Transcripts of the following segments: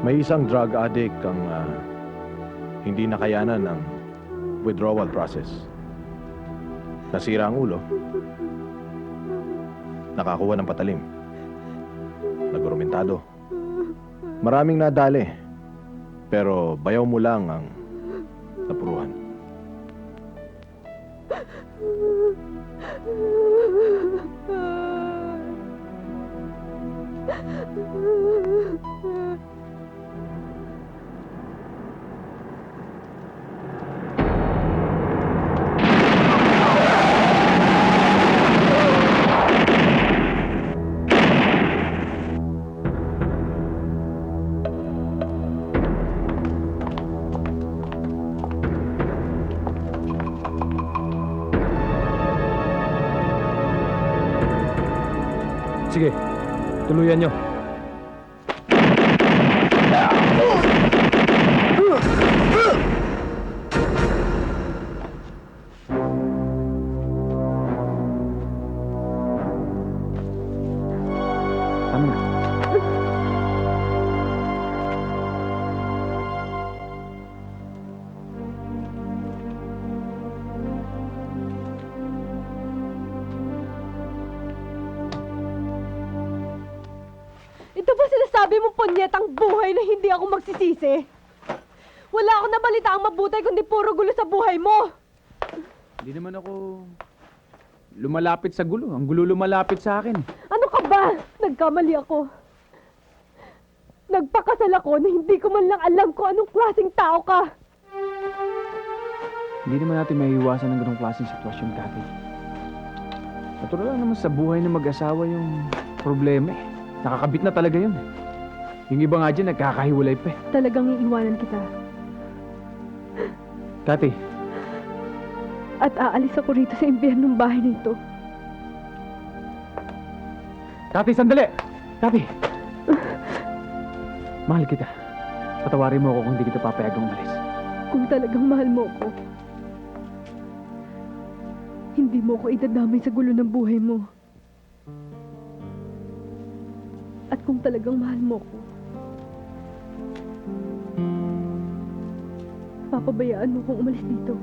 May isang drug addict ang hindi nakayanan ng withdrawal process. Nasira ang ulo. Nakakuha ng patalim. Nagurumentado. Maraming nadali. Pero bayaw mo lang ang napuruhan. Sige, tuluyan nyo. Tama na. Ito ba sinasabi mo, punyetang buhay na hindi ako magsisisi? Wala akong nabalita ang mabuti kundi puro gulo sa buhay mo. Hindi naman ako lumalapit sa gulo. Ang gulo lumalapit sa akin. Ano ka ba? Nagkamali ako. Nagpakasal ako na hindi ko man lang alam kung anong klaseng tao ka. Hindi naman natin maiiwasan ng ganong klaseng sitwasyon, Kathy. Natural lang naman sa buhay ng mag-asawa yung problema eh. Nakakabit na talaga yun. Yung iba nga dyan, nagkakahiwalay pa eh. Talagang iiwanan kita. Kathy, At aalis ako rito sa impyernong bahay na ito. Kathy, sandali! Kathy! Mahal kita. Patawarin mo ako kung hindi kita papayagang umalis. Kung talagang mahal mo ko, hindi mo ko idadamay sa gulo ng buhay mo. At kung talagang mahal mo ko, papabayaan mo kong umalis dito.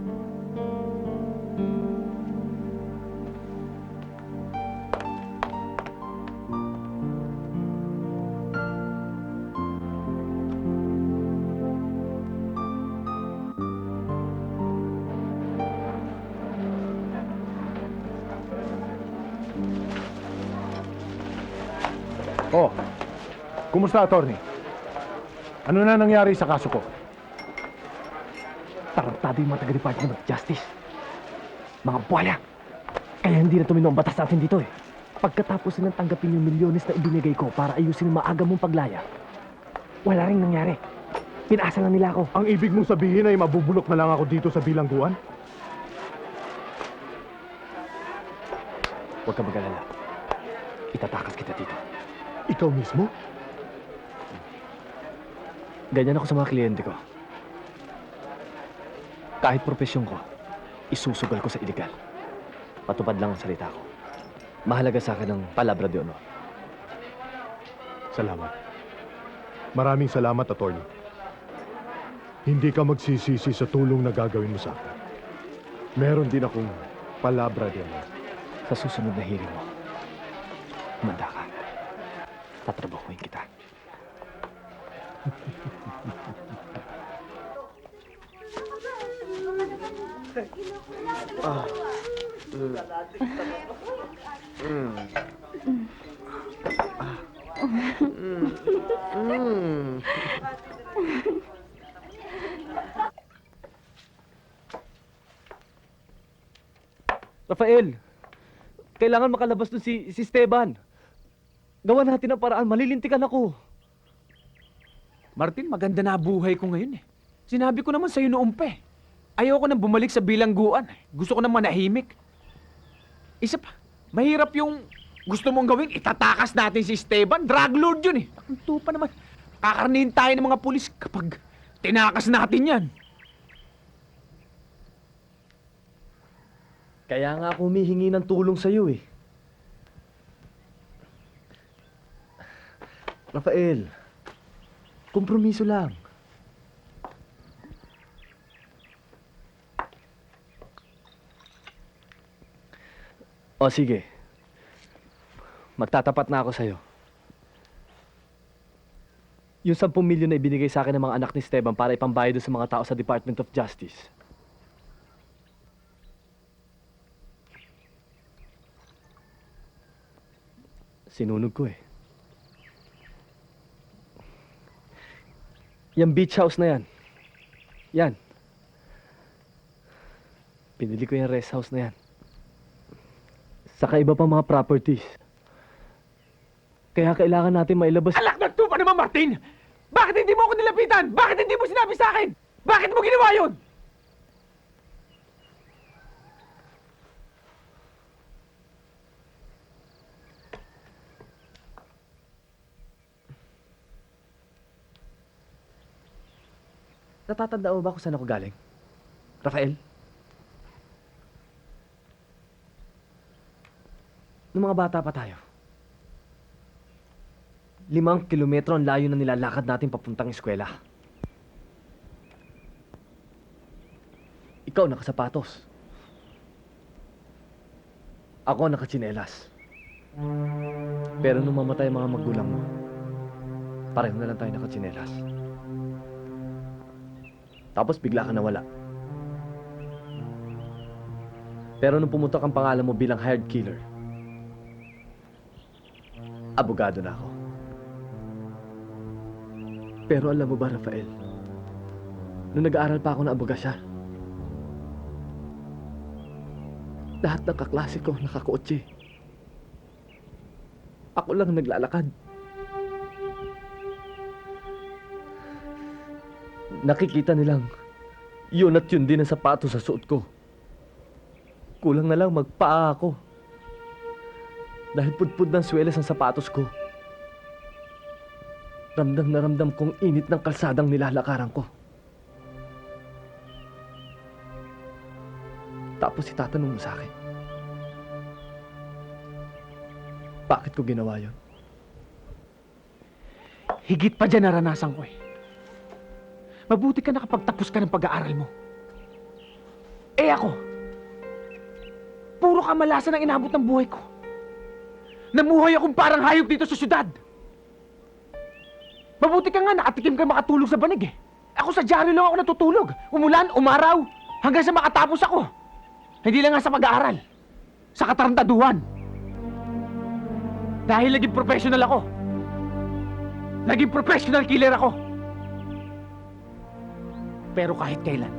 Oh, kumusta, attorney? Ano na nangyari sa kaso ko? Tarantado yung mga taga-Department of Justice. Mga buwala. Kaya hindi na tumino ang batas natin dito eh. Pagkatapos silang tanggapin yung milyones na ibinigay ko para ayusin yung maaga mong paglaya, wala rin nangyari. Pinasa lang nila ako. Ang ibig mong sabihin ay mabubulok na lang ako dito sa bilangguan? Huwag ka mag-alala. Itatakas kita dito. Ikaw mismo? Ganyan ako sa mga kliyente ko. Kahit propesyon ko, isusugal ko sa iligal. Patupad lang ang salita ko. Mahalaga sa akin ang palabra de honor. Salamat. Maraming salamat, attorney. Hindi ka magsisisi sa tulong na gagawin mo sa akin. Meron din akong palabra din. Sa susunod na hearing mo, humanda ka. Tatrabahuin kita. Rafael, kailangan makalabas dun si Esteban. Gawa natin ang paraan, malilintikan ako. Martin, maganda na buhay ko ngayon eh. Sinabi ko naman sa'yo noong pa eh. Ayoko nang bumalik sa bilangguan. Gusto ko nang manahimik. Isa pa, mahirap yung gusto mong gawin, itatakas natin si Esteban. Drug lord yun eh. Ang tupa naman. Kakarnihin tayo ng mga pulis kapag tinakas natin yan. Kaya nga ako humihingi ng tulong sa'yo eh. Rafael, kompromiso lang. O sige, magtatapat na ako sa'yo. Yung 10 milyon na ibinigay sa akin ng mga anak ni Esteban para ipambayad sa mga tao sa Department of Justice. Sinunog ko eh. Yung beach house na yan. Yan. Pinili ko yung rest house na yan. Saka iba pa mga properties. Kaya kailangan natin mailabas... Alak na tupa naman, Martin! Bakit hindi mo ako nilapitan? Bakit hindi mo sinabi sa akin? Bakit mo ginawa yun? Natatanda mo ba kung saan ako galing? Rafael? Nung mga bata pa tayo. 5 kilometro ang layo na nilalakad natin papuntang eskwela. Ikaw nakasapatos. Ako nakatsinelas. Pero nung mamatay ang mga magulang mo, pareho na lang tayo nakatsinelas. Tapos bigla ka nawala. Pero nung pumutok ang pangalan mo bilang hired killer, abogado na ako. Pero alam mo ba, Rafael, nung nag-aaral pa ako ng abogasya, lahat ng kaklase ko nakakotse. Ako lang naglalakad. Nakikita nilang yun at yun din ang sapatos sa suot ko. Kulang na lang magpaa ako. Dahil pudpud ng swelas ang sapatos ko. Ramdam na ramdam kong init ng kalsadang nilalakaran ko. Tapos itatanong mo sa akin, bakit ko ginawa yun? Higit pa dyan naranasan ko eh. Mabuti ka nakapagtapos ka ng pag-aaral mo. Eh ako, puro kamalasan ang inabot ng buhay ko. Namuhay akong parang hayop dito sa syudad. Mabuti ka nga, nakatikim ka makatulog sa banig eh. Ako sa dyaryo lang ako natutulog. Umulan, umaraw, hanggang sa makatapos ako. Hindi lang nga sa pag-aaral. Sa katarantaduhan. Dahil naging professional ako. Naging professional killer ako. Pero kahit kailan,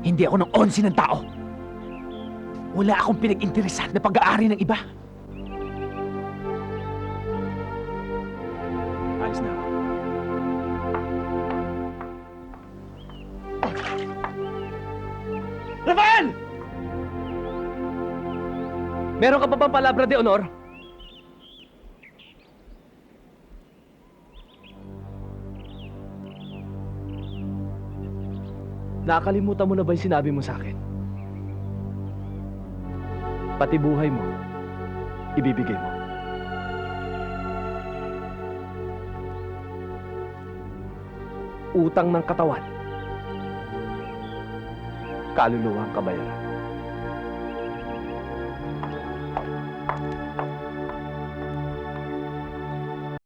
hindi ako ng 11 ng tao. Wala akong pinag-interesan na pag-aari ng iba. Alis na ako. Rafael! Meron ka pa bang palabra de honor? Nakakalimutan mo na ba yung sinabi mo sa akin? Pati buhay mo, ibibigay mo. Utang ng katawan, kaluluwang kabayaran.